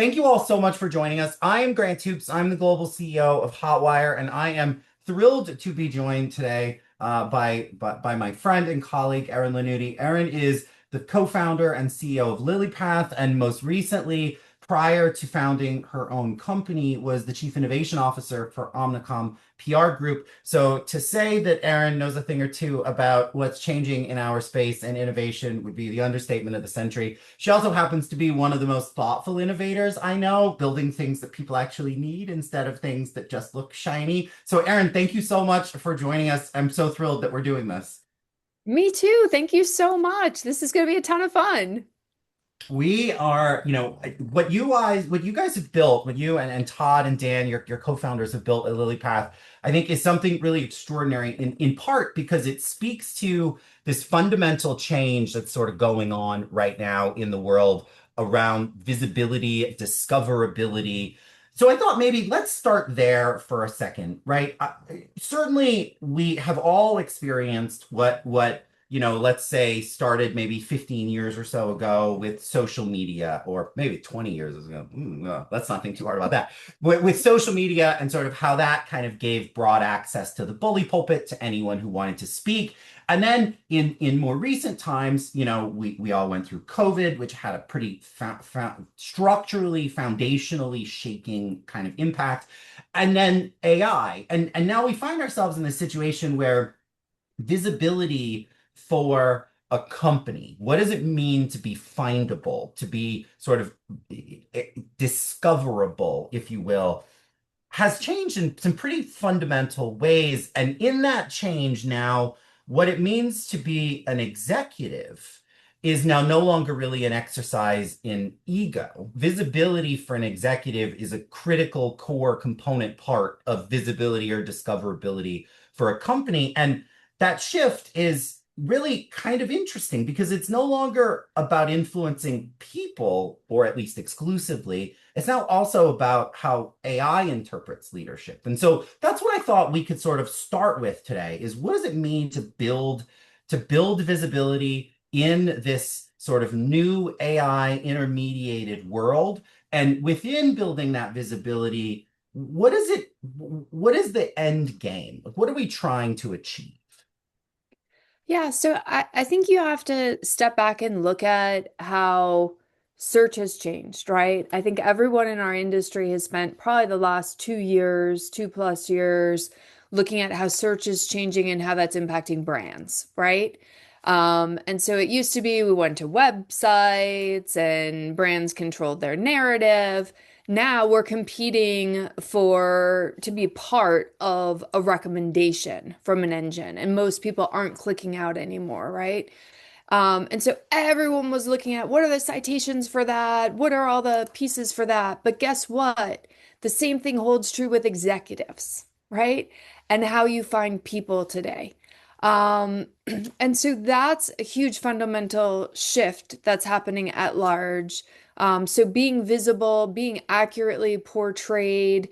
Thank you all so much for joining us. I am Grant Hoops. I'm the global CEO of Hotwire, and I am thrilled to be joined today by my friend and colleague, Erin Lanuti. Erin is the co-founder and CEO of LilyPath, and most recently, prior to founding her own company, was the Chief Innovation Officer for Omnicom PR Group. So to say that Erin knows a thing or two about what's changing in our space and innovation would be the understatement of the century. She also happens to be one of the most thoughtful innovators I know, building things that people actually need instead of things that just look shiny. So Erin, thank you so much for joining us. I'm so thrilled that we're doing this. Me too. Thank you so much. This is going to be a ton of fun. We are, what you guys have built, what you and Todd and Dan, your co-founders have built at LilyPath, I think is something really extraordinary in part because it speaks to this fundamental change that's sort of going on right now in the world around visibility, discoverability. So I thought maybe let's start there for a second, right? Certainly we have all experienced what let's say started maybe 15 years or so ago with social media, or maybe 20 years ago. Let's not think too hard about that. With social media and sort of how that kind of gave broad access to the bully pulpit to anyone who wanted to speak. And then in more recent times, we all went through COVID, which had a pretty structurally, foundationally shaking kind of impact. And then AI. And now we find ourselves in this situation where visibility for a company? What does it mean to be findable, to be sort of discoverable, if you will, has changed in some pretty fundamental ways. And in that change now, what it means to be an executive is now no longer really an exercise in ego. Visibility for an executive is a critical core component part of visibility or discoverability for a company. And that shift is really kind of interesting because it's no longer about influencing people, or at least exclusively. It's now also about how AI interprets leadership. And so that's what I thought we could sort of start with today is what does it mean to build visibility in this sort of new AI intermediated world? And within building that visibility, what is the end game? Like, what are we trying to achieve? Yeah, so I think you have to step back and look at how search has changed, right? I think everyone in our industry has spent probably the last 2 years, 2+ years, looking at how search is changing and how that's impacting brands, right? And so it used to be we went to websites and brands controlled their narrative. Now we're competing for to be part of a recommendation from an engine, and most people aren't clicking out anymore, right? And so everyone was looking at what are the citations for that? What are all the pieces for that? But guess what? The same thing holds true with executives, right? And how you find people today. Um, and so that's a huge fundamental shift that's happening at large. So being visible, being accurately portrayed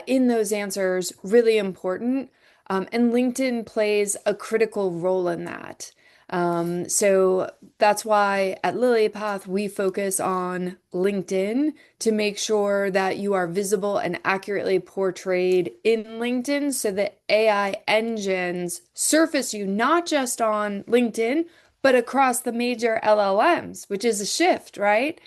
in those answers, really important. And LinkedIn plays a critical role in that. So that's why at LilyPath we focus on LinkedIn to make sure that you are visible and accurately portrayed in LinkedIn so that AI engines surface you not just on LinkedIn, but across the major LLMs, which is a shift, right?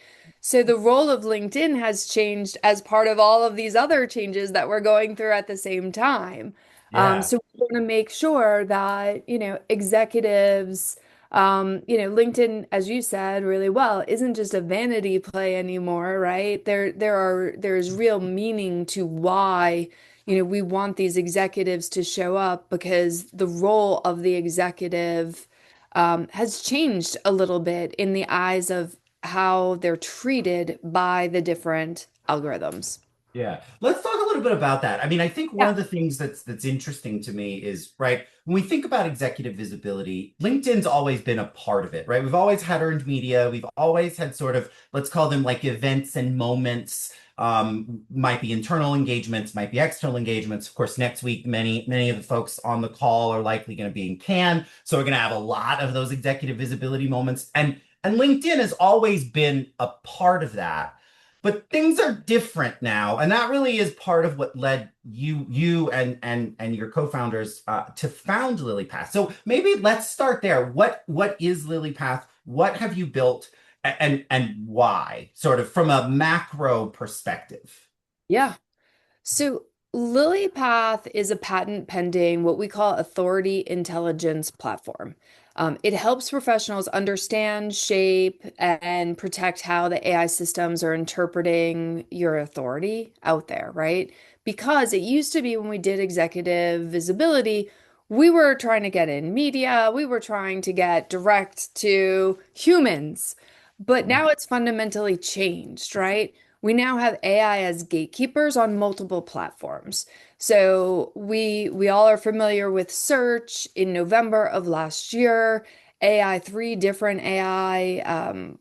So the role of LinkedIn has changed as part of all of these other changes that we're going through at the same time. Yeah. So we want to make sure that, executives, LinkedIn, as you said really well, isn't just a vanity play anymore, right? There's real meaning to why, we want these executives to show up because the role of the executive has changed a little bit in the eyes of how they're treated by the different algorithms. Yeah. Let's talk a little bit about that. I mean, I think one Yeah. of the things that's interesting to me is, right, when we think about executive visibility, LinkedIn's always been a part of it, right? We've always had earned media. We've always had sort of, let's call them like events and moments. Might be internal engagements, might be external engagements. Of course, next week, many of the folks on the call are likely going to be in Cannes. So we're going to have a lot of those executive visibility moments. And LinkedIn has always been a part of that. But things are different now, and that really is part of what led you and your co-founders to found LilyPath. So maybe let's start there. What is LilyPath? What have you built, and why? Sort of from a macro perspective. Yeah. So, LilyPath is a patent pending, what we call authority intelligence platform. It helps professionals understand, shape, and protect how the AI systems are interpreting your authority out there, right? Because it used to be when we did executive visibility, we were trying to get in media, we were trying to get direct to humans, but now it's fundamentally changed, right? We now have AI as gatekeepers on multiple platforms. So we all are familiar with search. In November of last year, AI, three different AI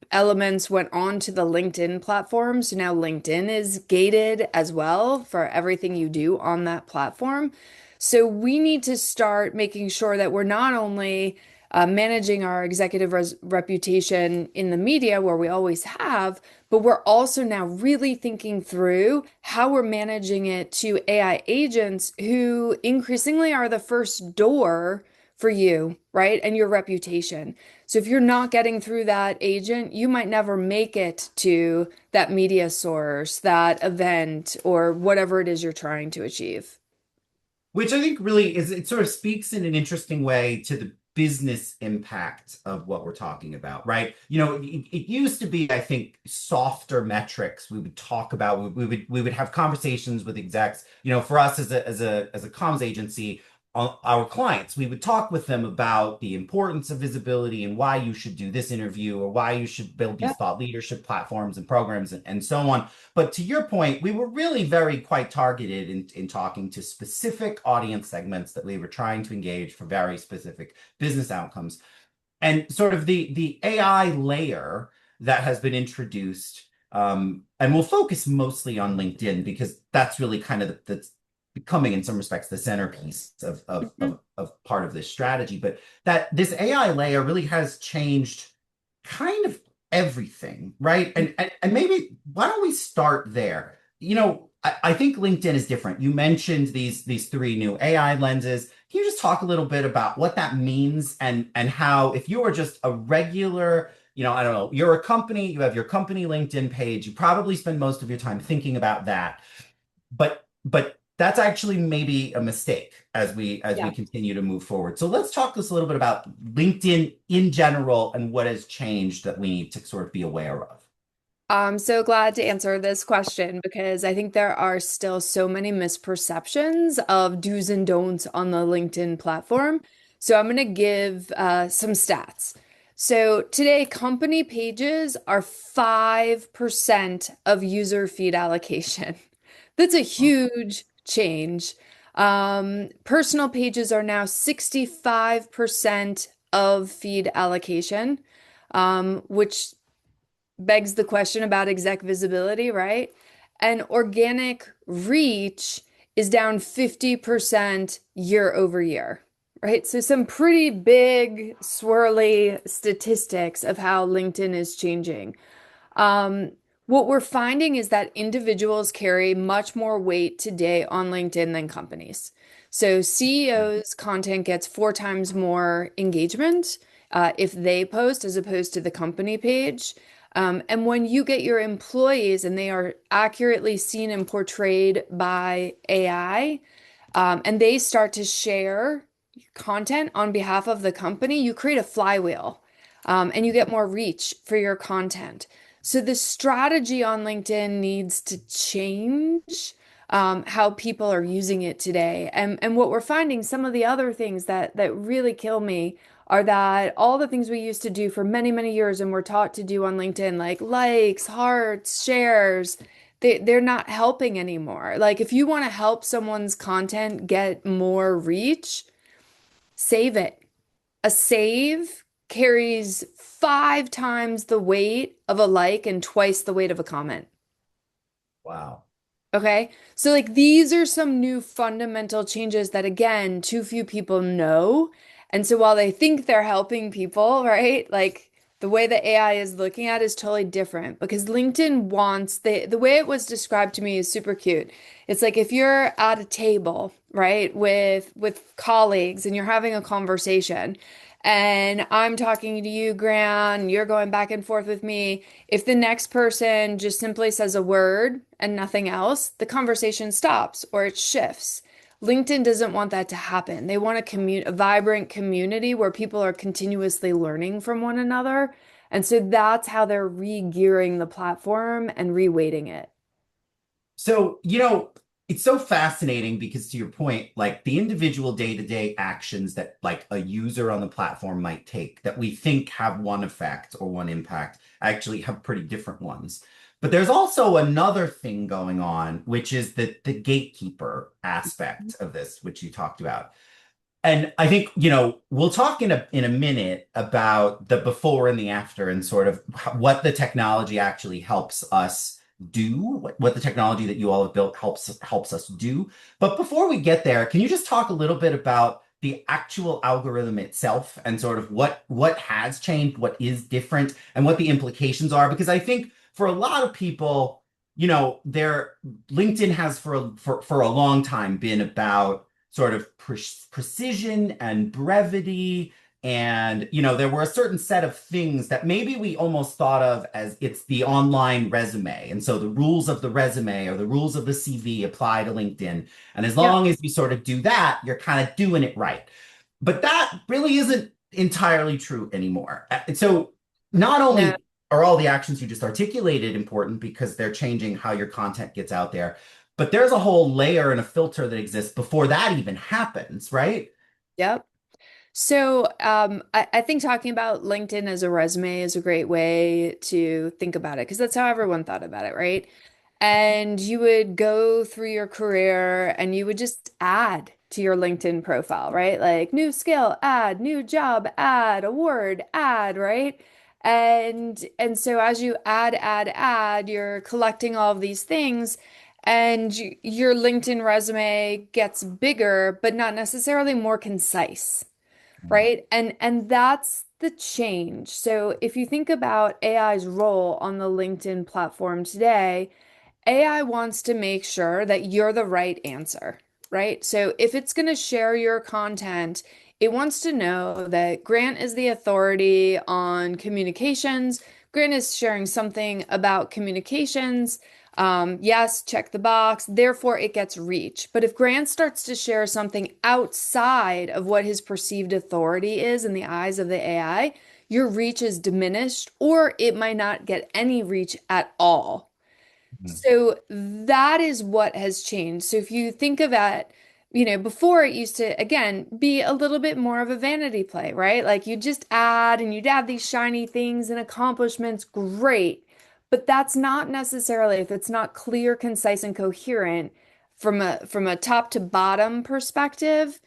elements went on to the LinkedIn platform. So now LinkedIn is gated as well for everything you do on that platform. So we need to start making sure that we're not only managing our executive reputation in the media, where we always have, but we're also now really thinking through how we're managing it to AI agents who increasingly are the first door for you, right? And your reputation. So if you're not getting through that agent, you might never make it to that media source, that event, or whatever it is you're trying to achieve. Which I think really is, it sort of speaks in an interesting way to the business impact of what we're talking about, right? It used to be, I think, softer metrics we would talk about. We would have conversations with execs. For us as a comms agency, our clients, we would talk with them about the importance of visibility and why you should do this interview or why you should build Yeah. these thought leadership platforms and programs and so on. But to your point, we were really very quite targeted in talking to specific audience segments that we were trying to engage for very specific business outcomes. And sort of the AI layer that has been introduced, and we'll focus mostly on LinkedIn because that's really kind of the becoming in some respects the centerpiece of, of, Mhm. of, of part of this strategy. But that this AI layer really has changed kind of everything, right? And maybe why don't we start there? I think LinkedIn is different. You mentioned these three new AI lenses. Can you just talk a little bit about what that means and how if you are just a regular, I don't know, you're a company, you have your company LinkedIn page, you probably spend most of your time thinking about that. But that's actually maybe a mistake as we Yeah. continue to move forward. So let's talk just a little bit about LinkedIn in general and what has changed that we need to sort of be aware of. I'm so glad to answer this question because I think there are still so many misperceptions of do's and don'ts on the LinkedIn platform. So I'm going to give some stats. So today, company pages are 5% of user feed allocation. That's a huge change. Personal pages are now 65% of feed allocation, which begs the question about exec visibility, right? And organic reach is down 50% year over year, right? So some pretty big swirly statistics of how LinkedIn is changing. Um, what we're finding is that individuals carry much more weight today on LinkedIn than companies. So CEOs' content gets four times more engagement if they post as opposed to the company page. And when you get your employees and they are accurately seen and portrayed by AI, and they start to share content on behalf of the company, you create a flywheel, and you get more reach for your content. So the strategy on LinkedIn needs to change how people are using it today. And what we're finding, some of the other things that really kill me are that all the things we used to do for many, many years and we're taught to do on LinkedIn, like likes, hearts, shares, they're not helping anymore. Like if you want to help someone's content get more reach, save it. A save carries five times the weight of a like and twice the weight of a comment. Wow. Okay. So, like, these are some new fundamental changes that, again, too few people know. And so, while they think they're helping people, right? Like, the way the AI is looking at is totally different because LinkedIn wants the way it was described to me is super cute. It's like if you're at a table, right, with colleagues and you're having a conversation and I'm talking to you, Gran, and you're going back and forth with me. If the next person just simply says a word and nothing else, the conversation stops or it shifts. LinkedIn doesn't want that to happen. They want a vibrant community where people are continuously learning from one another. And so that's how they're re-gearing the platform and reweighting it. So, it's so fascinating because to your point, like the individual day-to-day actions that like a user on the platform might take that we think have one effect or one impact actually have pretty different ones. But there's also another thing going on, which is the gatekeeper aspect of this, which you talked about. And I think, we'll talk in a minute about the before and the after and sort of what the technology actually helps us do, what the technology that you all have built helps us do. But before we get there, can you just talk a little bit about the actual algorithm itself and sort of what has changed, what is different, and what the implications are? Because I think for a lot of people, their LinkedIn has for a long time been about sort of precision and brevity. And, there were a certain set of things that maybe we almost thought of as it's the online resume. And so the rules of the resume or the rules of the CV apply to LinkedIn. And as Yep. long as you sort of do that, you're kind of doing it right. But that really isn't entirely true anymore. And so not No. only are all the actions you just articulated important because they're changing how your content gets out there, but there's a whole layer and a filter that exists before that even happens, right? Yep. So, I think talking about LinkedIn as a resume is a great way to think about it because that's how everyone thought about it, right? And you would go through your career and you would just add to your LinkedIn profile, right? Like new skill, add, new job, add, award, add, right? And so as you add, you're collecting all of these things and your LinkedIn resume gets bigger, but not necessarily more concise, right? And that's the change. So if you think about AI's role on the LinkedIn platform today, AI wants to make sure that you're the right answer, right? So if it's going to share your content, it wants to know that Grant is the authority on communications. Grant is sharing something about communications. Yes, check the box. Therefore, it gets reach. But if Grant starts to share something outside of what his perceived authority is in the eyes of the AI, your reach is diminished, or it might not get any reach at all. Mhm. So that is what has changed. So if you think of it, before it used to, again, be a little bit more of a vanity play, right? Like you just add and you'd add these shiny things and accomplishments, great. But that's not necessarily, if it's not clear, concise, and coherent from a top to bottom perspective,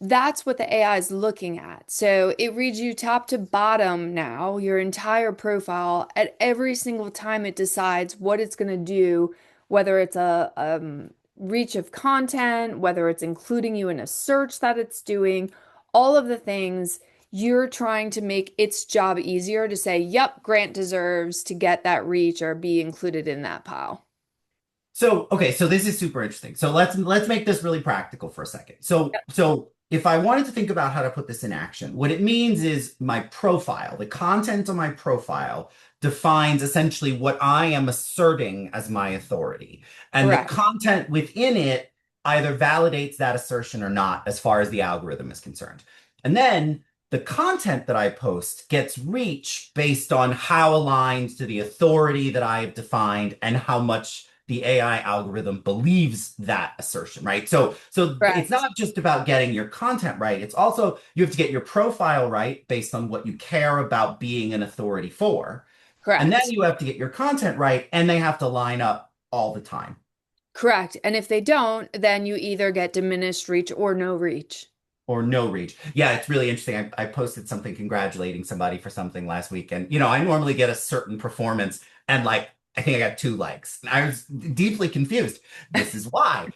that's what the AI is looking at. So it reads you top to bottom now, your entire profile, at every single time it decides what it's going to do, whether it's a reach of content, whether it's including you in a search that it's doing, all of the things you're trying to make its job easier to say, yep, Grant deserves to get that reach or be included in that pile. So, okay, so this is super interesting. So let's make this really practical for a second. So if I wanted to think about how to put this in action, what it means is my profile, the content of my profile defines essentially what I am asserting as my authority. And the Correct. content within it either validates that assertion or not, as far as the algorithm is concerned. And then the content that I post gets reach based on how aligned to the authority that I have defined and how much the AI algorithm believes that assertion, right? So it's Correct. not just about getting your content right. It's also you have to get your profile right based on what you care about being an authority for. And then Correct. you have to get your content right, and they have to line up all the time. Correct. And if they don't, then you either get diminished reach or no reach. Or no reach. Yeah, it's really interesting. I posted something congratulating somebody for something last week, and I normally get a certain performance, and like I think I got 2 likes. And I was deeply confused. This is why.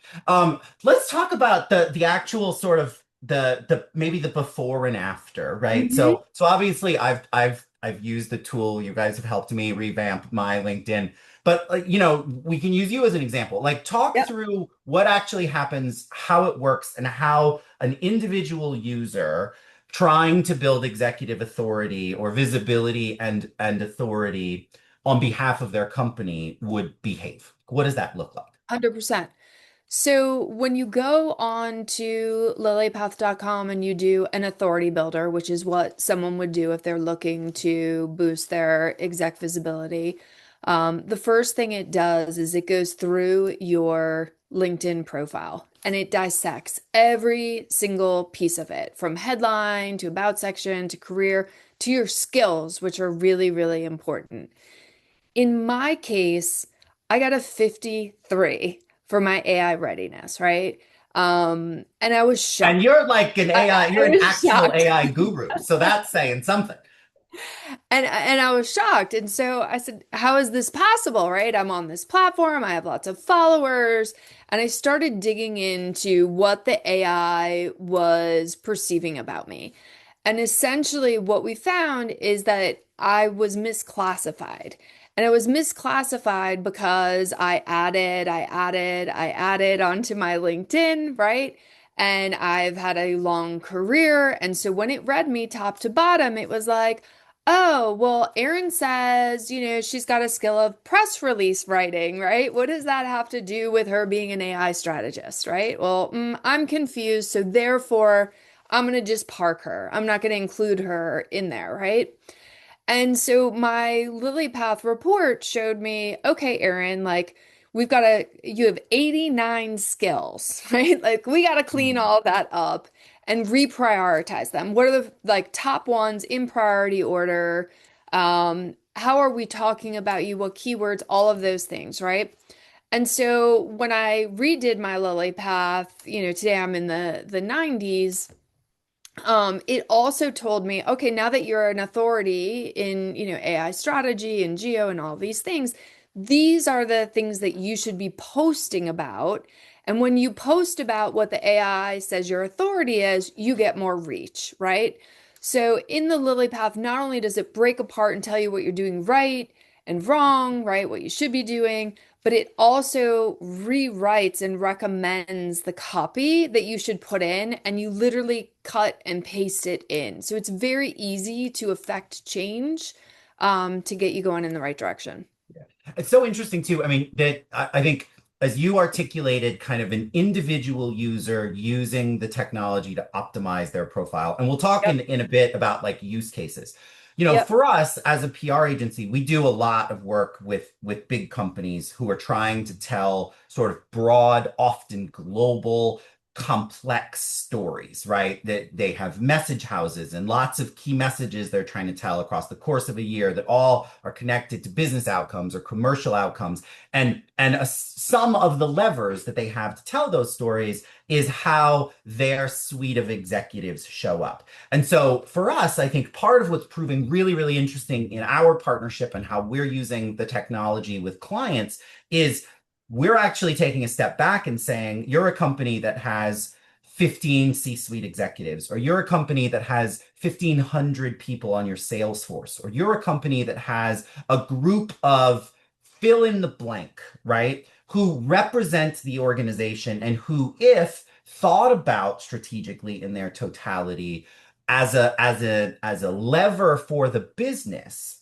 Let's talk about the actual sort of the maybe the before and after, right? Hmm. So obviously I've I've used the tool. You guys have helped me revamp my LinkedIn. But we can use you as an example. Like, talk Yep. through what actually happens, how it works, and how an individual user trying to build executive authority or visibility and authority on behalf of their company would behave. What does that look like? 100%. So when you go on to lilypath.com and you do an authority builder, which is what someone would do if they're looking to boost their exec visibility, the first thing it does is it goes through your LinkedIn profile and it dissects every single piece of it, from headline to about section to career to your skills, which are really, really important. In my case, I got a 53 for my AI readiness, right? And I was And shocked. you're like an AI, I you're an was actual shocked. AI guru. So that's saying something. And I was shocked. And so I said, how is this possible, right? I'm on this platform, I have lots of followers, and I started digging into what the AI was perceiving about me. And essentially what we found is that I was misclassified. And I was misclassified because I added onto my LinkedIn, right? And I've had a long career. And so when it read me top to bottom, it was like, oh, well, Erin says, she's got a skill of press release writing, right? What does that have to do with her being an AI strategist, right? Well, I'm confused. So therefore, I'm going to just park her. I'm not going to include her in there, right? And so my Lily Path report showed me, okay, Erin, like you have 89 skills, right? Like we got to clean Mhm. all that up and reprioritize them. What are the like top ones in priority order? How are we talking about you? What keywords? All of those things, right? And so when I redid my Lily Path, today I'm in the 90s. It also told me, okay, now that you're an authority in, AI strategy and geo and all these things, these are the things that you should be posting about. And when you post about what the AI says your authority is, you get more reach, right? So in the Lily Path, not only does it break apart and tell you what you're doing right and wrong, right? What you should be doing, but it also rewrites and recommends the copy that you should put in, and you literally cut and paste it in. So it's very easy to affect change, to get you going in the right direction. It's so interesting too. I mean, that I think as you articulated, kind of an individual user using the technology to optimize their profile. And we'll talk Yep. in a bit about like use cases. Yep. For us as a PR agency, we do a lot of work with big companies who are trying to tell sort of broad, often global, complex stories, right? That they have message houses and lots of key messages they're trying to tell across the course of a year that all are connected to business outcomes or commercial outcomes. And some of the levers that they have to tell those stories is how their suite of executives show up. And so for us, I think part of what's proving really, really interesting in our partnership and how we're using the technology with clients is we're actually taking a step back and saying, you're a company that has 15 C-suite executives, or you're a company that has 1,500 people on your sales force, or you're a company that has a group of fill in the blank, right? Who represent the organization and who, if thought about strategically in their totality as a lever for the business,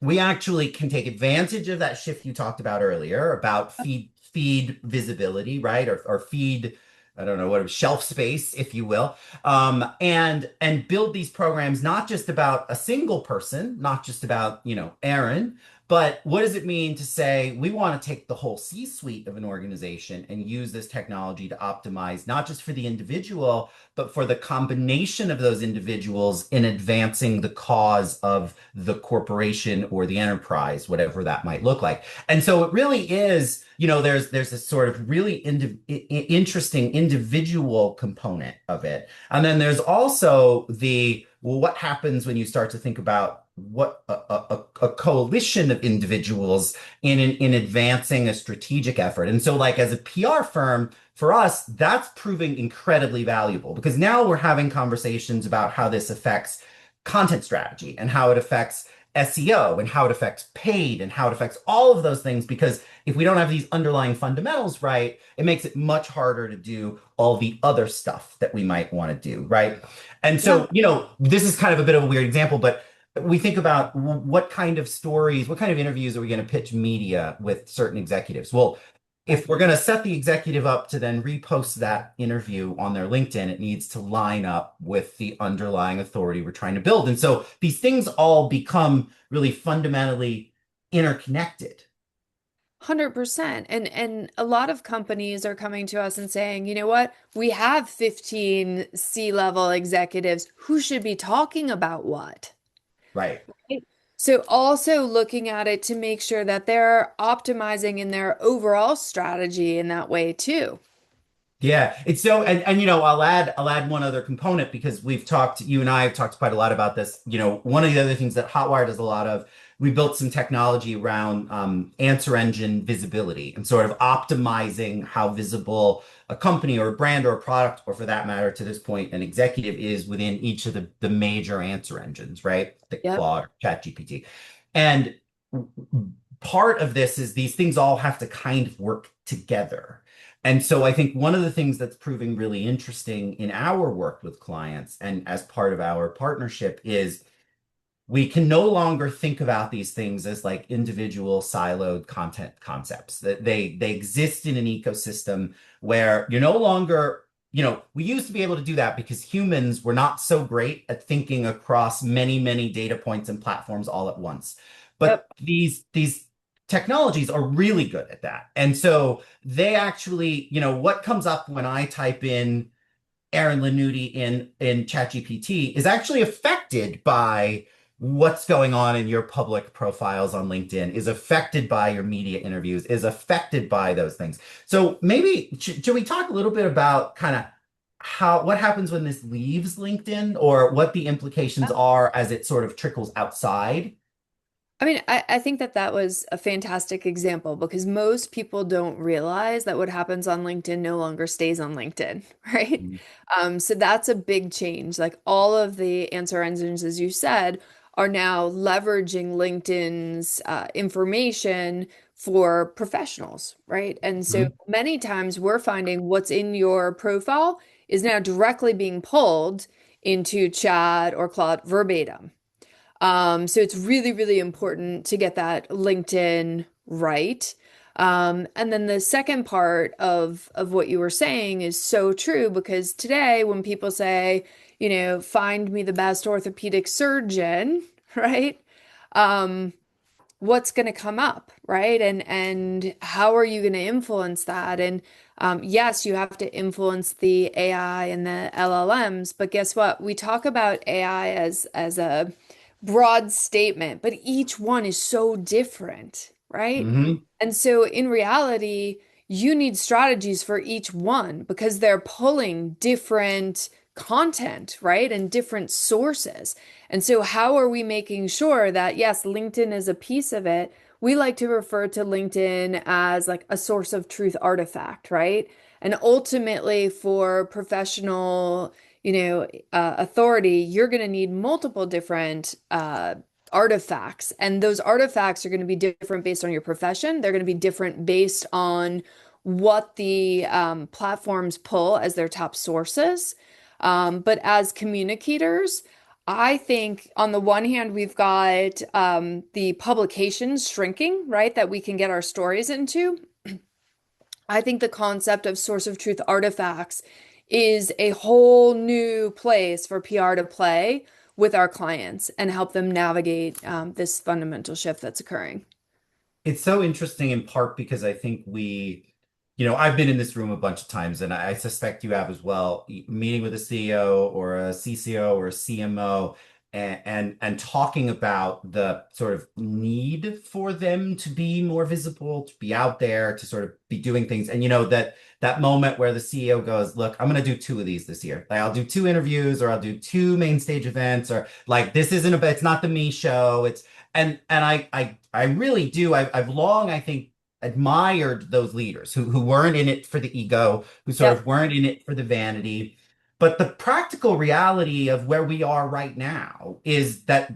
we actually can take advantage of that shift you talked about earlier about feed visibility, right? Or feed, I don't know what shelf space, if you will, and build these programs not just about a single person, not just about Aaron, but what does it mean to say we want to take the whole C-suite of an organization and use this technology to optimize not just for the individual, but for the combination of those individuals in advancing the cause of the corporation or the enterprise, whatever that might look like. And so it really is, there's a sort of really interesting individual component of it. And then there's also well, what happens when you start to think about what a coalition of individuals in advancing a strategic effort. And so like as a PR firm, for us, that's proving incredibly valuable because now we're having conversations about how this affects content strategy and how it affects SEO and how it affects paid and how it affects all of those things. Because if we don't have these underlying fundamentals right, it makes it much harder to do all the other stuff that we might want to do, right? And Yeah. so, this is kind of a bit of a weird example, but we think about what kind of stories, what kind of interviews are we going to pitch media with certain executives? Well, if we're going to set the executive up to then repost that interview on their LinkedIn, it needs to line up with the underlying authority we're trying to build. And so these things all become really fundamentally interconnected. 100%. And a lot of companies are coming to us and saying, you know what? We have 15 C-level executives who should be talking about what? Right. Right. So also looking at it to make sure that they're optimizing in their overall strategy in that way too. Yeah, it's so, and I'll add one other component because you and I have talked quite a lot about this. One of the other things that Hotwire does a lot of, we built some technology around answer engine visibility and sort of optimizing how visible a company or a brand or a product, or for that matter, to this point, an executive is within each of the major answer engines, right? The Yep. Claude, ChatGPT. And part of this is these things all have to kind of work together. And so I think one of the things that's proving really interesting in our work with clients and as part of our partnership is we can no longer think about these things as like individual siloed content concepts. That they exist in an ecosystem where you're no longer, we used to be able to do that because humans were not so great at thinking across many, many data points and platforms all at once. But Yep. these technologies are really good at that. And so they actually, what comes up when I type in Aaron Lanuti in ChatGPT is actually affected by what's going on in your public profiles on LinkedIn, is affected by your media interviews, is affected by those things. So maybe should we talk a little bit about kind of what happens when this leaves LinkedIn or what the implications are as it sort of trickles outside? I mean, I think that that was a fantastic example because most people don't realize that what happens on LinkedIn no longer stays on LinkedIn, right? So that's a big change. Like all of the answer engines, as you said, are now leveraging LinkedIn's information for professionals, right? And so Mhm. many times we're finding what's in your profile is now directly being pulled into chat or Claude verbatim. So it's really, really important to get that LinkedIn right. And then the second part of what you were saying is so true because today when people say, find me the best orthopedic surgeon, right? Um, what's going to come up, right? And how are you going to influence that? And yes, you have to influence the AI and the LLMs, but guess what? We talk about AI as a broad statement, but each one is so different, right? Mhm. And so in reality, you need strategies for each one because they're pulling different content, right? And different sources. And so, how are we making sure that, yes, LinkedIn is a piece of it? We like to refer to LinkedIn as like a source of truth artifact, right? And ultimately, for professional, authority, you're going to need multiple different artifacts. And those artifacts are going to be different based on your profession. They're going to be different based on what the platforms pull as their top sources. But as communicators, I think on the one hand, we've got the publications shrinking, right, that we can get our stories into. I think the concept of source of truth artifacts is a whole new place for PR to play with our clients and help them navigate this fundamental shift that's occurring. It's so interesting in part because I think I've been in this room a bunch of times and I suspect you have as well, meeting with a CEO or a CCO or a CMO and talking about the sort of need for them to be more visible, to be out there, to sort of be doing things. And that moment where the CEO goes, look, I'm going to do two of these this year. Like I'll do two interviews or I'll do two main stage events or like this isn't it's not the me show. And I really do. I've long, I think, admired those leaders who weren't in it for the ego, who sort Yep. of weren't in it for the vanity. But the practical reality of where we are right now is that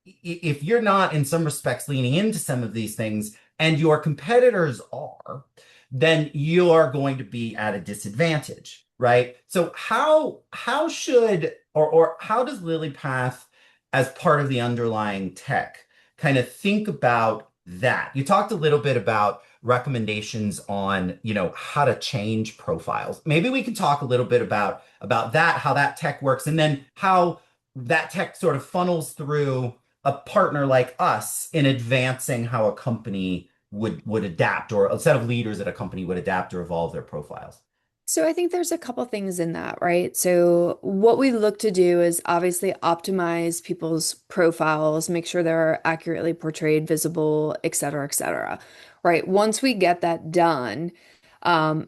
if you're not in some respects leaning into some of these things and your competitors are, then you are going to be at a disadvantage, right? So how should or how does LilyPath as part of the underlying tech kind of think about that? You talked a little bit about recommendations on, how to change profiles. Maybe we can talk a little bit about that, how that tech works, and then how that tech sort of funnels through a partner like us in advancing how a company would adapt, or a set of leaders at a company would adapt or evolve their profiles. So I think there's a couple things in that, right? So what we look to do is obviously optimize people's profiles, make sure they're accurately portrayed, visible, et cetera, et cetera. Right? Once we get that done,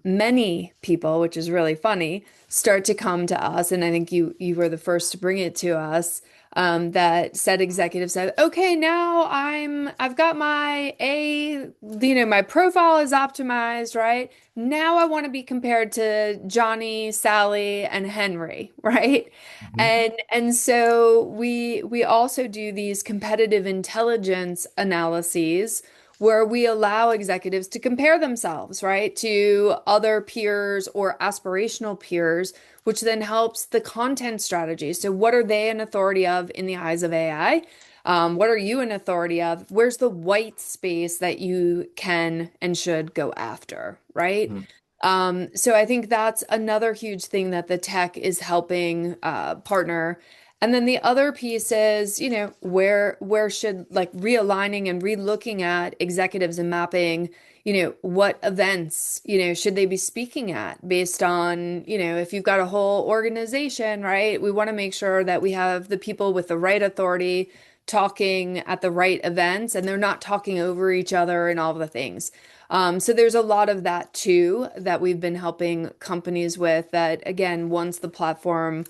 many people, which is really funny, start to come to us, and I think you were the first to bring it to us. That said executive said, okay, now I've got my profile is optimized, right? Now I want to be compared to Johnny, Sally, and Henry, right? Mhm. And so we also do these competitive intelligence analyses where we allow executives to compare themselves, right, to other peers or aspirational peers, which then helps the content strategy. So, what are they an authority of in the eyes of AI? What are you an authority of? Where's the white space that you can and should go after, right? Mhm. So I think that's another huge thing that the tech is helping partner. And then the other piece is, where should like realigning and relooking at executives and mapping, what events, should they be speaking at based on, if you've got a whole organization, right? We want to make sure that we have the people with the right authority talking at the right events and they're not talking over each other and all the things. So there's a lot of that too that we've been helping companies with that again, once the platform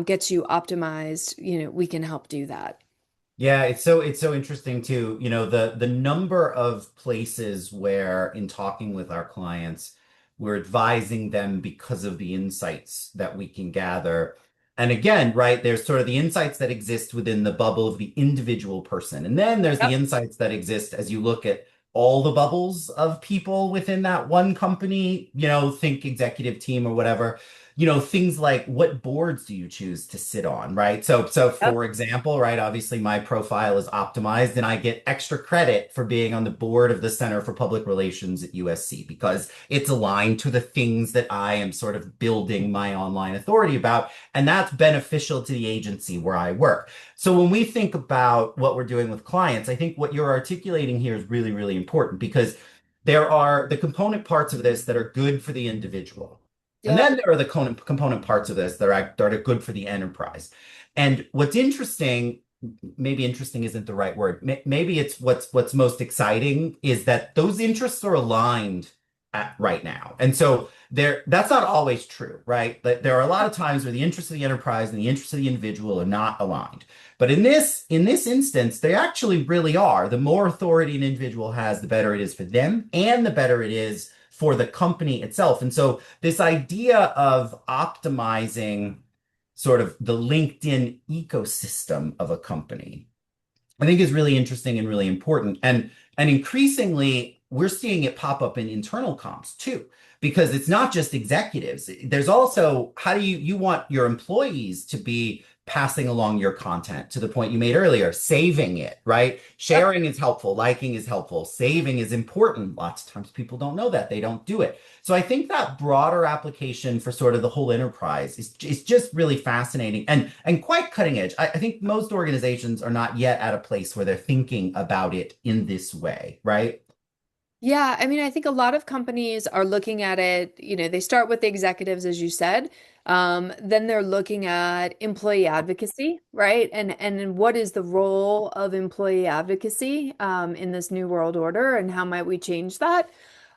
gets you optimized, we can help do that. Yeah, it's so interesting too. The number of places where in talking with our clients, we're advising them because of the insights that we can gather. And again, right, there's sort of the insights that exist within the bubble of the individual person. And then there's the Yep. insights that exist as you look at all the bubbles of people within that one company, think executive team or whatever. Things like what boards do you choose to sit on, right? So Yep. for example, right, obviously my profile is optimized and I get extra credit for being on the board of the Center for Public Relations at USC because it's aligned to the things that I am sort of building my online authority about. And that's beneficial to the agency where I work. So when we think about what we're doing with clients, I think what you're articulating here is really, really important because there are the component parts of this that are good for the individual. And Yep. then there are the component parts of this that are good for the enterprise. And what's interesting, maybe interesting isn't the right word. Maybe it's what's most exciting is that those interests are aligned right now. And so that's not always true, right? There are a lot of times where the interests of the enterprise and the interests of the individual are not aligned. But in this instance, they actually really are. The more authority an individual has, the better it is for them and the better it is for the company itself. And so this idea of optimizing sort of the LinkedIn ecosystem of a company, I think is really interesting and really important. And increasingly, we're seeing it pop up in internal comps too, because it's not just executives. There's also how do you want your employees to be passing along your content to the point you made earlier, saving it, right? Yep. Sharing is helpful, liking is helpful, saving is important. Lots of times people don't know that, they don't do it. So I think that broader application for sort of the whole enterprise is just really fascinating and quite cutting edge. I think most organizations are not yet at a place where they're thinking about it in this way, right? Yeah, I mean, I think a lot of companies are looking at it, they start with the executives, as you said. Then they're looking at employee advocacy, right? And what is the role of employee advocacy in this new world order, and how might we change that?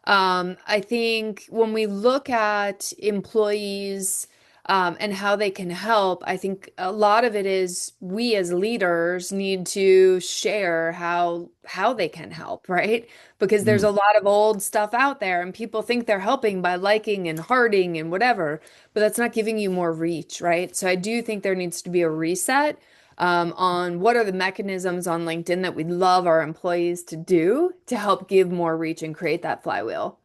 I think when we look at employees and how they can help. I think a lot of it is we as leaders need to share how they can help, right? Because there's a Mm. lot of old stuff out there, and people think they're helping by liking and hearting and whatever, but that's not giving you more reach, right? So I do think there needs to be a reset on what are the mechanisms on LinkedIn that we'd love our employees to do to help give more reach and create that flywheel.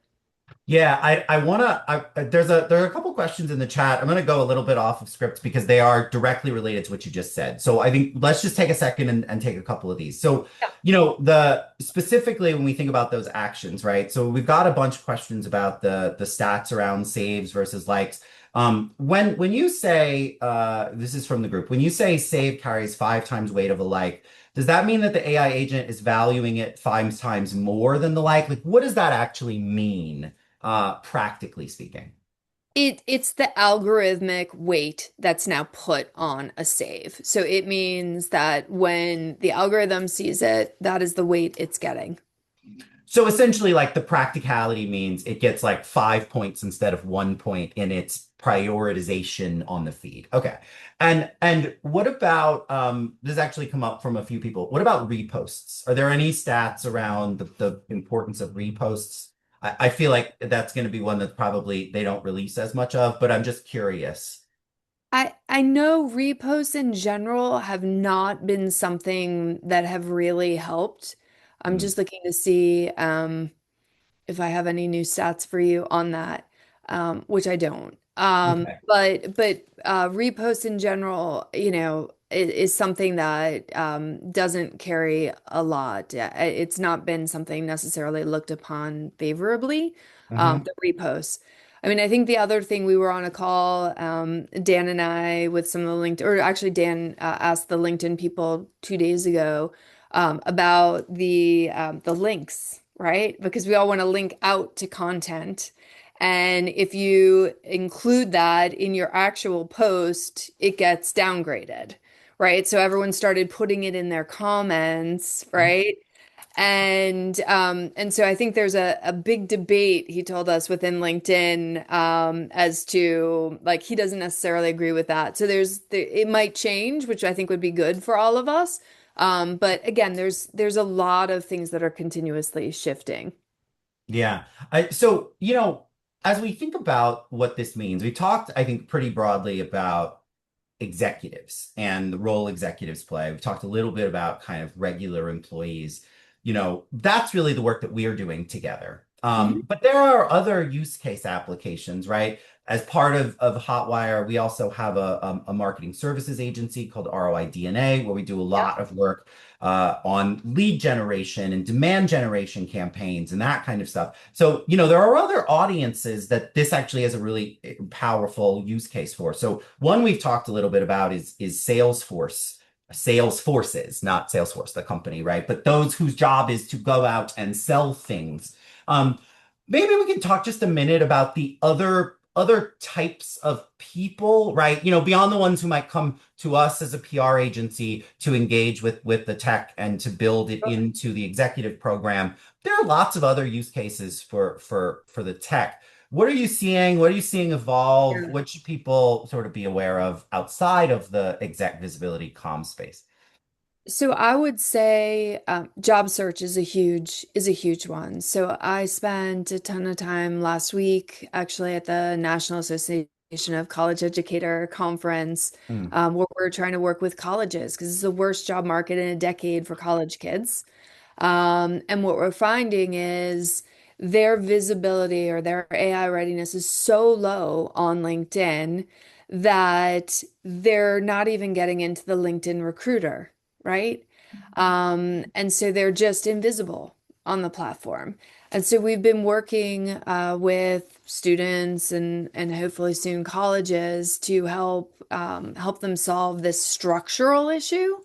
Yeah, I wanna there are a couple questions in the chat. I'm gonna go a little bit off of script because they are directly related to what you just said. So I think let's just take a second and take a couple of these. So, Yeah. the specifically when we think about those actions, right? So we've got a bunch of questions about the stats around saves versus likes. When you say this is from the group, when you say save carries 5 times weight of a like, does that mean that the AI agent is valuing it 5 times more than the like? Like, what does that actually mean? Practically speaking. It's the algorithmic weight that's now put on a save. So it means that when the algorithm sees it, that is the weight it's getting. So essentially, like the practicality means it gets like 5 points instead of 1 point in its prioritization on the feed. Okay. And what about this actually come up from a few people. What about reposts? Are there any stats around the importance of reposts? I feel like that's going to be one that probably they don't release as much of, but I'm just curious. I know reposts in general have not been something that have really helped. I'm Hmm. just looking to see if I have any new stats for you on that, which I don't. Okay. But reposts in general, is something that doesn't carry a lot. It's not been something necessarily looked upon favorably, Hmm. the reposts. I mean, I think the other thing we were on a call, Dan and I, with some of the LinkedIn, or actually Dan asked the LinkedIn people 2 days ago about the links, right? Because we all want to link out to content. And if you include that in your actual post, it gets downgraded, right? So everyone started putting it in their comments, right? And so I think there's a big debate, he told us, within LinkedIn as to like he doesn't necessarily agree with that. So it might change, which I think would be good for all of us. But again, there's a lot of things that are continuously shifting. Yeah. So, as we think about what this means, we talked, I think, pretty broadly about executives and the role executives play. We've talked a little bit about kind of regular employees. That's really the work that we are doing together. Mhm. But there are other use case applications, right? As part of Hotwire, we also have a marketing services agency called ROI DNA, where we do a Yep. lot of work on lead generation and demand generation campaigns and that kind of stuff. So, there are other audiences that this actually has a really powerful use case for. So, one we've talked a little bit about is Salesforce. Sales forces, not Salesforce, the company, right? But those whose job is to go out and sell things. Um, Maybe we can talk just a minute about the other types of people, right? Beyond the ones who might come to us as a PR agency to engage with the tech and to build it into the executive program. There are lots of other use cases for the tech. What are you seeing? What are you seeing evolve? Yeah. What should people sort of be aware of outside of the exec visibility comm space? So I would say job search is a huge one. So I spent a ton of time last week actually at the National Association of College Educator conference, Hmm. where we're trying to work with colleges because it's the worst job market in a decade for college kids. And what we're finding is their visibility or their AI readiness is so low on LinkedIn that they're not even getting into the LinkedIn recruiter, right? And so they're just invisible on the platform. And so we've been working with students and hopefully soon colleges to help them solve this structural issue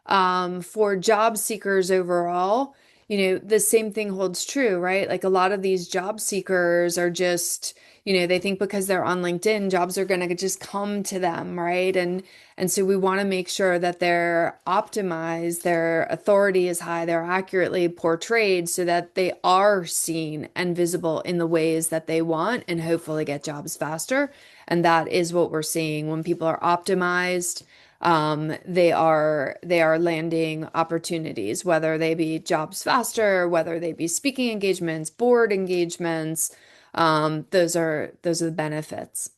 for job seekers overall. the same thing holds true, right? Like a lot of these job seekers are just, they think because they're on LinkedIn, jobs are going to just come to them, right? And so we want to make sure that they're optimized, their authority is high, they're accurately portrayed so that they are seen and visible in the ways that they want and hopefully get jobs faster. And that is what we're seeing when people are optimized. They are landing opportunities, whether they be jobs faster, whether they be speaking engagements, board engagements. Those are the benefits.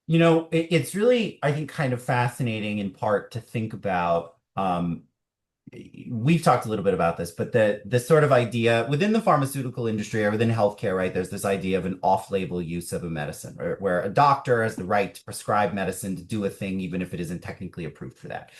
It's really, I think, kind of fascinating in part to think about. We've talked a little bit about this, but the sort of idea within the pharmaceutical industry or within healthcare, right? There's this idea of an off-label use of a medicine, where a doctor has the right to prescribe medicine to do a thing, even if it isn't technically approved for that.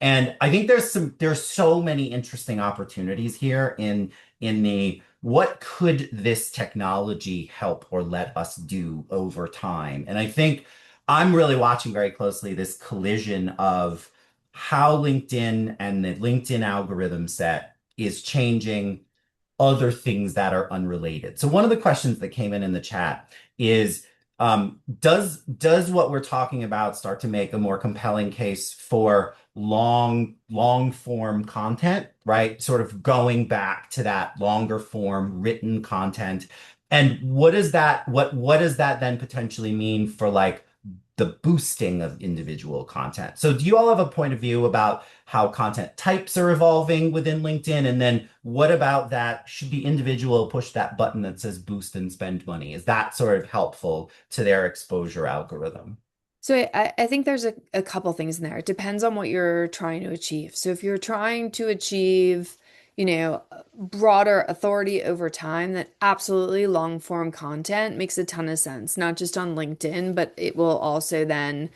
And I think there's so many interesting opportunities here in the what could this technology help or let us do over time? And I think I'm really watching very closely this collision of how LinkedIn and the LinkedIn algorithm set is changing other things that are unrelated. So one of the questions that came in the chat is, does what we're talking about start to make a more compelling case for long form content, right? Sort of going back to that longer form written content. And what does that then potentially mean for like the boosting of individual content? So do you all have a point of view about how content types are evolving within LinkedIn? And then what about that? Should the individual push that button that says boost and spend money? Is that sort of helpful to their exposure algorithm? So I think there's a couple things in there. It depends on what you're trying to achieve. So if you're trying to achieve, broader authority over time, then absolutely long form content makes a ton of sense, not just on LinkedIn, but it will also then,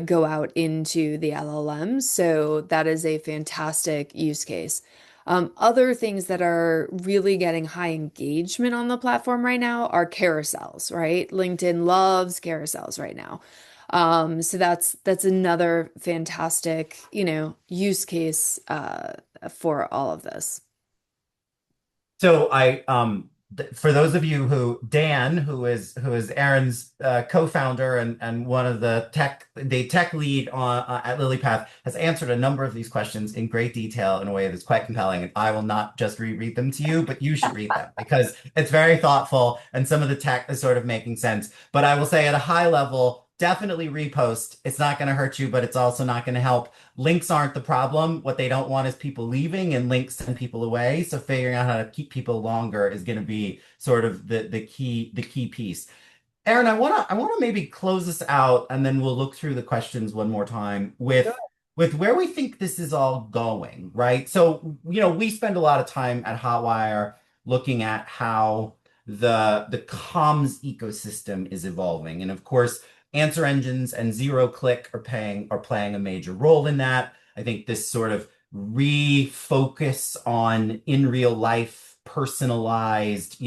go out into the LLMs. So that is a fantastic use case. Other things that are really getting high engagement on the platform right now are carousels, right? LinkedIn loves carousels right now. So that's another fantastic, use case for all of this. So for those of you who Dan, who is Aaron's co-founder and one of the tech lead at LilyPath, has answered a number of these questions in great detail in a way that's quite compelling. And I will not just reread them to you, but you should read them because it's very thoughtful and some of the tech is sort of making sense. But I will say at a high level, definitely repost. It's not going to hurt you, but it's also not going to help. Links aren't the problem. What they don't want is people leaving, and links send people away. So figuring out how to keep people longer is going to be sort of the key piece. Aaron, I wanna maybe close this out, and then we'll look through the questions one more time with where we think this is all going, right? So, we spend a lot of time at Hotwire looking at how the comms ecosystem is evolving. And of course, answer engines and zero click are playing a major role in that. I think this sort of refocus on in real life personalized,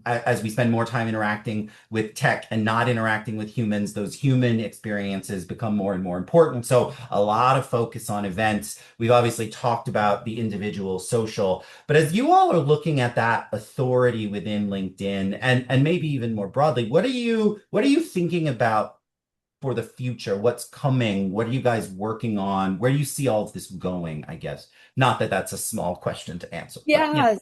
as we spend more time interacting with tech and not interacting with humans, those human experiences become more and more important. So a lot of focus on events. We've obviously talked about the individual social, but as you all are looking at that authority within LinkedIn and maybe even more broadly, what are you thinking about for the future? What's coming? What are you guys working on? Where do you see all of this going, I guess? Not that that's a small question to answer, but Yeah,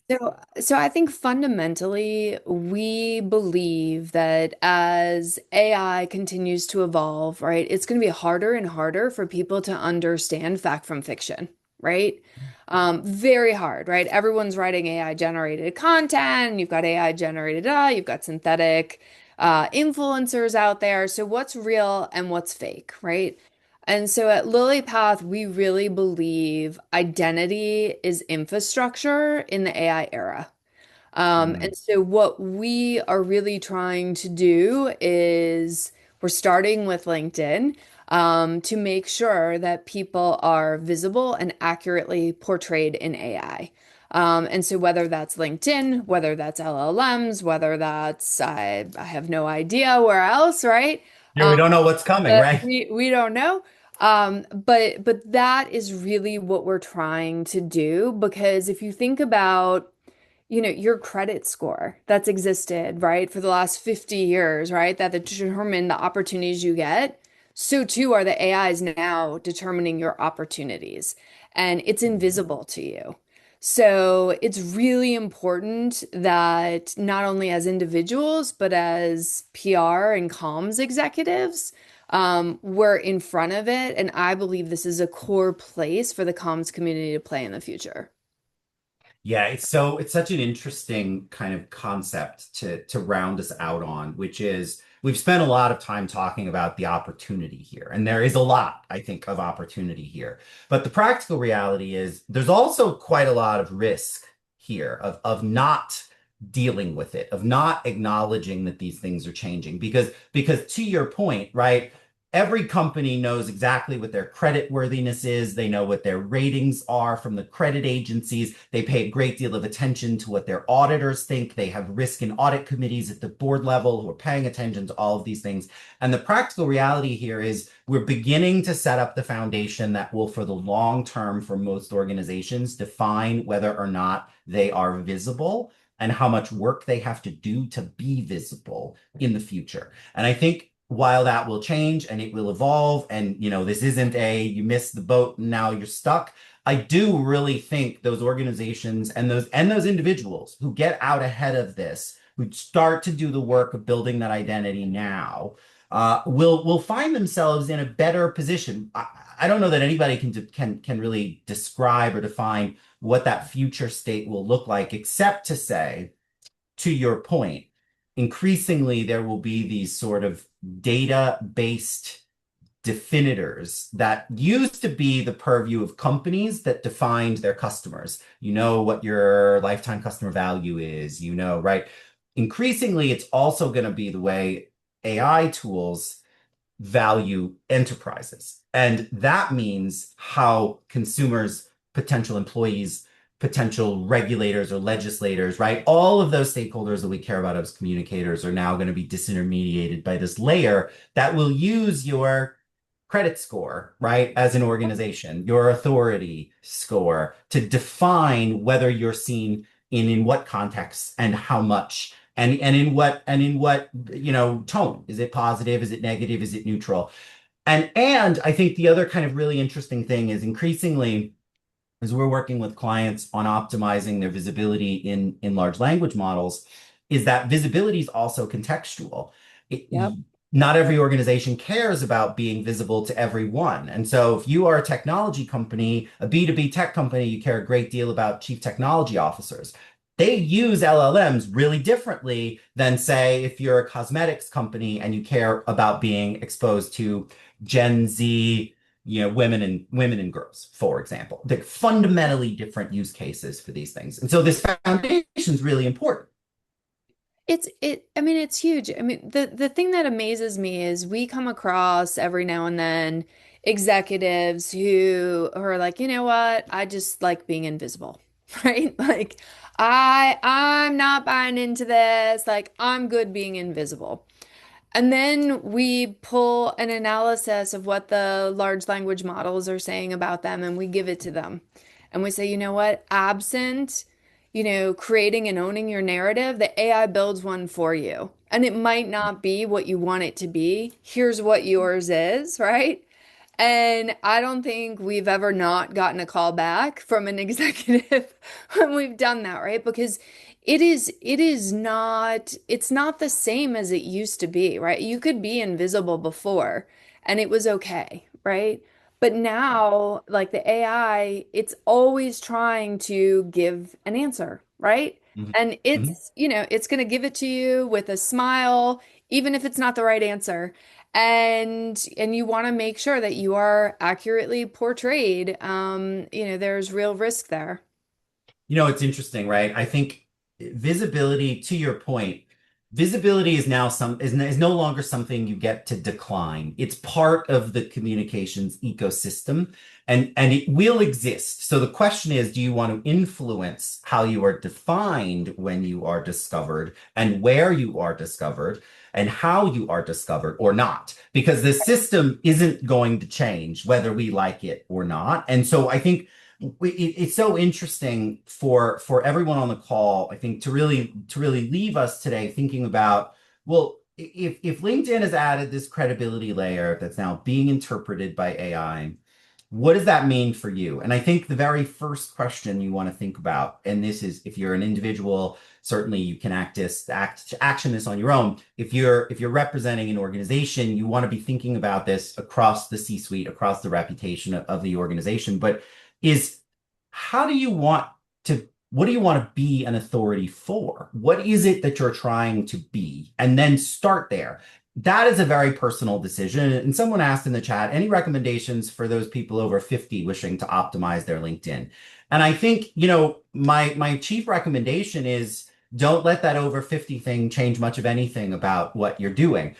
so I think fundamentally we believe that as AI continues to evolve, right, it's going to be harder and harder for people to understand fact from fiction, right? Very hard, right? Everyone's writing AI generated content. You've got AI generated, you've got synthetic influencers out there. So what's real and what's fake, right? And so at LilyPath, we really believe identity is infrastructure in the AI era. And mm, so what we are really trying to do is we're starting with LinkedIn to make sure that people are visible and accurately portrayed in AI. And so whether that's LinkedIn, whether that's LLMs, whether that's I have no idea where else, right? yeah, we don't know what's coming, right? We don't know. But that is really what we're trying to do because if you think about your credit score that's existed, right, for the last 50 years, right, that determine the opportunities you get. So too are the AIs now determining your opportunities, and it's invisible to you. So it's really important that not only as individuals, but as PR and comms executives, we're in front of it. And I believe this is a core place for the comms community to play in the future. Yeah, it's such an interesting kind of concept to round us out on, which is we've spent a lot of time talking about the opportunity here, and there is a lot, I think, of opportunity here. But the practical reality is there's also quite a lot of risk here of not dealing with it, of not acknowledging that these things are changing. Because to your point, right? Every company knows exactly what their credit worthiness is. They know what their ratings are from the credit agencies. They pay a great deal of attention to what their auditors think. They have risk and audit committees at the board level who are paying attention to all of these things. And the practical reality here is we're beginning to set up the foundation that will, for the long term, for most organizations, define whether or not they are visible and how much work they have to do to be visible in the future. And I think while that will change and it will evolve, and this isn't a you missed the boat and now you're stuck. I do really think those organizations and those individuals who get out ahead of this, who start to do the work of building that identity now, will find themselves in a better position. I don't know that anybody can really describe or define what that future state will look like, except to say, to your point, increasingly there will be these sort of data-based definitors that used to be the purview of companies that defined their customers. You know what your lifetime customer value is, right? Increasingly, it's also going to be the way AI tools value enterprises. And that means how consumers, potential employees, potential regulators or legislators, right? All of those stakeholders that we care about as communicators are now going to be disintermediated by this layer that will use your credit score, right, as an organization, your authority score to define whether you're seen in what context and how much and in what tone. Is it positive? Is it negative? Is it neutral? And I think the other kind of really interesting thing is increasingly as we're working with clients on optimizing their visibility in large language models, is that visibility is also contextual. Yep. Not every organization cares about being visible to everyone. And so if you are a technology company, a B2B tech company, you care a great deal about chief technology officers. They use LLMs really differently than, say, if you're a cosmetics company and you care about being exposed to Gen Z, women and girls, for example. They're fundamentally different use cases for these things. And so this foundation is really important. I mean, it's huge. I mean, the thing that amazes me is we come across every now and then executives who are like, you know what? I just like being invisible, right? Like, I'm not buying into this. Like, I'm good being invisible. And then we pull an analysis of what the large language models are saying about them and we give it to them. And we say, you know what? Absent, creating and owning your narrative, the AI builds one for you. And it might not be what you want it to be. Here's what yours is, right? And I don't think we've ever not gotten a call back from an executive when we've done that, right? Because it's not the same as it used to be, right? You could be invisible before and it was okay, right? But now, like the AI, it's always trying to give an answer, right? Mhm. And Mhm. it's going to give it to you with a smile, even if it's not the right answer. And you want to make sure that you are accurately portrayed. There's real risk there. It's interesting, right? I think visibility, to your point, visibility is now is no longer something you get to decline. It's part of the communications ecosystem, and it will exist. So the question is, do you want to influence how you are defined when you are discovered and where you are discovered and how you are discovered or not? Because the system isn't going to change whether we like it or not. And so I think it's so interesting for everyone on the call, I think, to really leave us today thinking about, well, if LinkedIn has added this credibility layer that's now being interpreted by AI, what does that mean for you? And I think the very first question you want to think about, and this is if you're an individual, certainly you can action this on your own. If you're representing an organization, you want to be thinking about this across the C-suite, across the reputation of the organization. But is how do you want what do you want to be an authority for? What is it that you're trying to be? And then start there. That is a very personal decision. And someone asked in the chat, any recommendations for those people over 50 wishing to optimize their LinkedIn? And I think, my chief recommendation is don't let that over 50 thing change much of anything about what you're doing.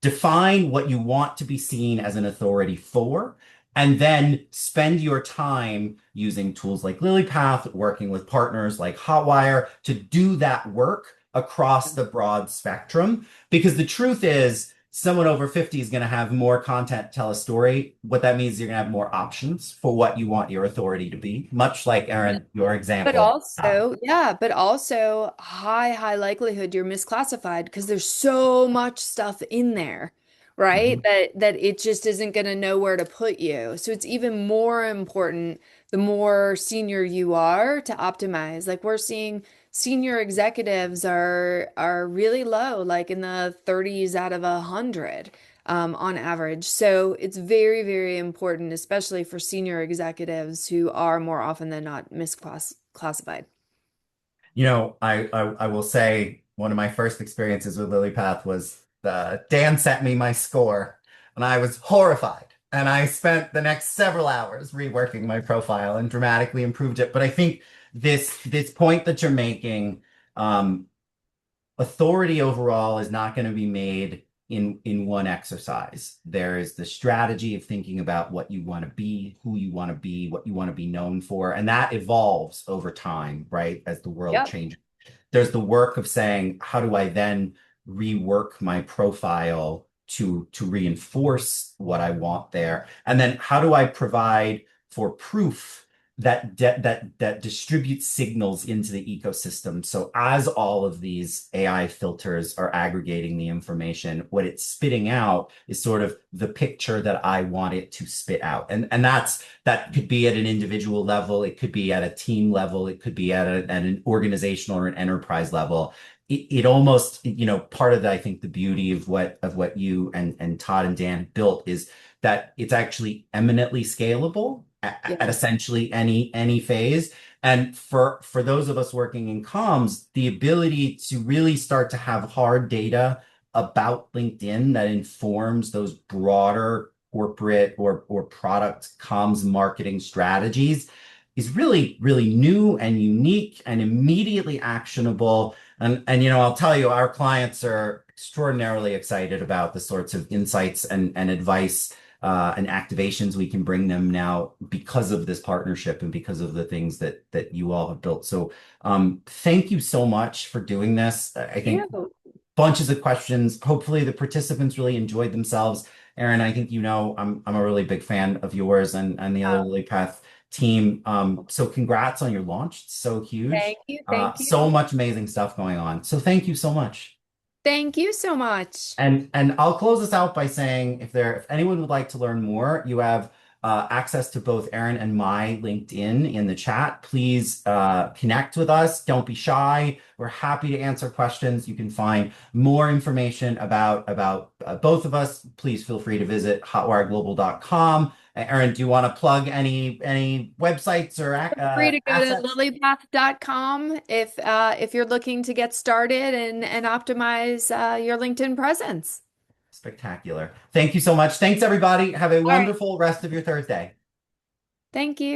Define what you want to be seen as an authority for, and then spend your time using tools like LilyPath, working with partners like Hotwire to do that work across the broad spectrum. Because the truth is, someone over 50 is going to have more content to tell a story. What that means is you're going to have more options for what you want your authority to be, much like Aaron, your But example. also, yeah, but also high likelihood you're misclassified because there's so much stuff in there, right? Mhm. That it just isn't going to know where to put you. So it's even more important the more senior you are to optimize. Like we're seeing senior executives are really low, like in the 30s out of 100 on average. So it's very, very important, especially for senior executives who are more often than not misclassified. I will say one of my first experiences with LilyPath was Dan sent me my score, and I was horrified. And I spent the next several hours reworking my profile and dramatically improved it. But I think this point that you're making, um, authority overall is not going to be made in one exercise. There is the strategy of thinking about what you want to be, who you want to be, what you want to be known for, and that evolves over time, right? As the world Yep. changes. There's the work of saying, how do I then rework my profile to reinforce what I want there? And then how do I provide for proof that distributes signals into the ecosystem. So as all of these AI filters are aggregating the information, what it's spitting out is sort of the picture that I want it to spit out. And that could be at an individual level, it could be at a team level, it could be at an organizational or an enterprise level. It almost, part of I think the beauty of what you and Todd and Dan built is that it's actually eminently scalable at Yeah. essentially any phase. And for those of us working in comms, the ability to really start to have hard data about LinkedIn that informs those broader corporate or product comms marketing strategies is really, really new and unique and immediately actionable. And I'll tell you, our clients are extraordinarily excited about the sorts of insights and advice and activations we can bring them now because of this partnership and because of the things that you all have built. So thank you so much for doing this. I think You. bunches of questions. Hopefully the participants really enjoyed themselves. Aaron, I think I'm a really big fan of yours and the other LilyPath team. So congrats on your launch. It's so huge. Thank you. Thank So you. much amazing stuff going on. So thank you so much. Thank you so much. And I'll close this out by saying if anyone would like to learn more, you have access to both Aaron and my LinkedIn in the chat. Please connect with us. Don't be shy. We're happy to answer questions. You can find more information about both of us. Please feel free to visit hotwireglobal.com. Aaron, do you want to plug any websites or Free to go to assets? lilypath.com if you're looking to get started and optimize your LinkedIn presence. Spectacular. Thank you so much. Thanks, everybody. Have a All right. wonderful rest of your Thursday. Thank you.